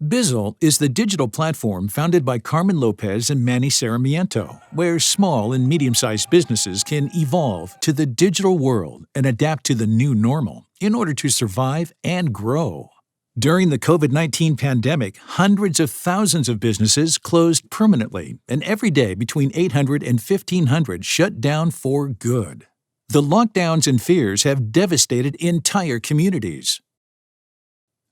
Bizzll is the digital platform founded by Carmen Lopez and Manny Sarmiento, where small and medium-sized businesses can evolve to the digital world and adapt to the new normal in order to survive and grow. During the COVID-19 pandemic, hundreds of thousands of businesses closed permanently, and every day between 800 and 1,500 shut down for good. The lockdowns and fears have devastated entire communities.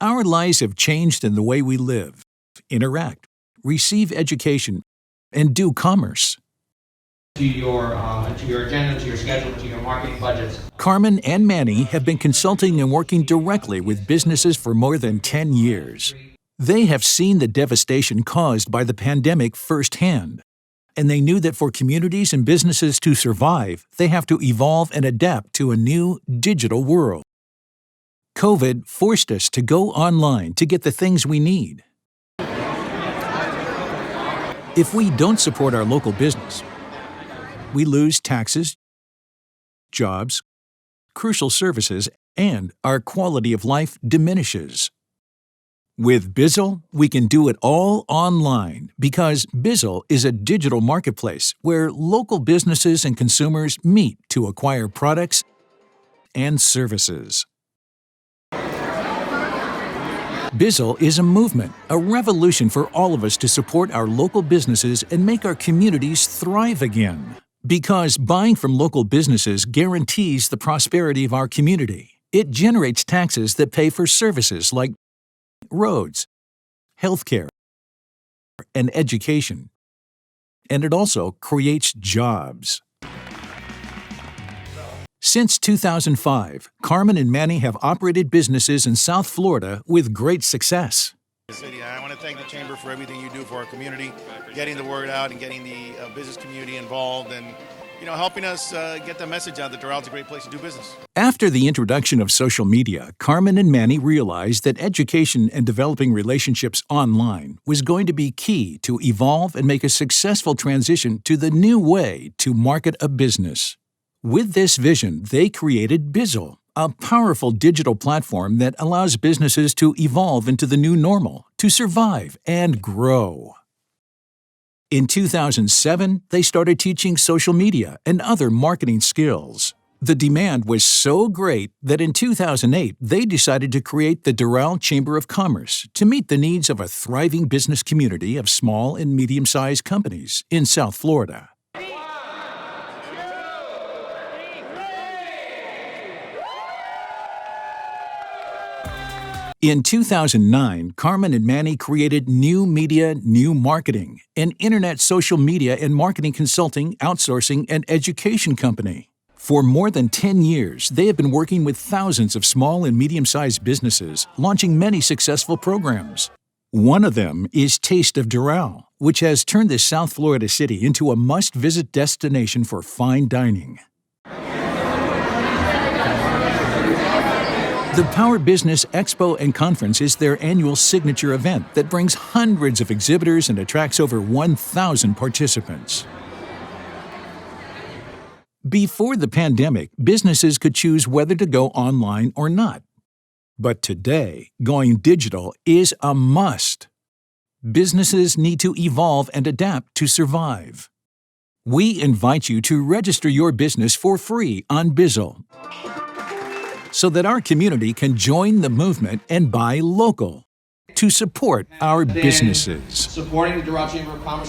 Our lives have changed in the way we live, interact, receive education, and do commerce. To your agenda, to your schedule, to your marketing budgets. Carmen and Manny have been consulting and working directly with businesses for more than 10 years. They have seen the devastation caused by the pandemic firsthand, and they knew that for communities and businesses to survive, they have to evolve and adapt to a new digital world. COVID forced us to go online to get the things we need. If we don't support our local business, we lose taxes, jobs, crucial services, and our quality of life diminishes. With Bizzll, we can do it all online because Bizzll is a digital marketplace where local businesses and consumers meet to acquire products and services. Bizzll is a movement, a revolution for all of us to support our local businesses and make our communities thrive again. Because buying from local businesses guarantees the prosperity of our community. It generates taxes that pay for services like roads, healthcare, and education. And it also creates jobs. Since 2005, Carmen and Manny have operated businesses in South Florida with great success. I want to thank the Chamber for everything you do for our community, getting the word out and getting the business community involved and helping us get the message out that Doral is a great place to do business. After the introduction of social media, Carmen and Manny realized that education and developing relationships online was going to be key to evolve and make a successful transition to the new way to market a business. With this vision, they created Bizzll, a powerful digital platform that allows businesses to evolve into the new normal, to survive and grow. In 2007, they started teaching social media and other marketing skills. The demand was so great that in 2008, they decided to create the Doral Chamber of Commerce to meet the needs of a thriving business community of small and medium-sized companies in South Florida. In 2009, Carmen and Manny created New Media, New Marketing, an internet social media and marketing consulting, outsourcing, and education company. For more than 10 years, they have been working with thousands of small and medium-sized businesses, launching many successful programs. One of them is Taste of Doral, which has turned this South Florida city into a must-visit destination for fine dining. The Power Business Expo and Conference is their annual signature event that brings hundreds of exhibitors and attracts over 1,000 participants. Before the pandemic, businesses could choose whether to go online or not. But today, going digital is a must. Businesses need to evolve and adapt to survive. We invite you to register your business for free on Bizzll, so that our community can join the movement and buy local to support our businesses. Supporting the Doral Chamber of Commerce.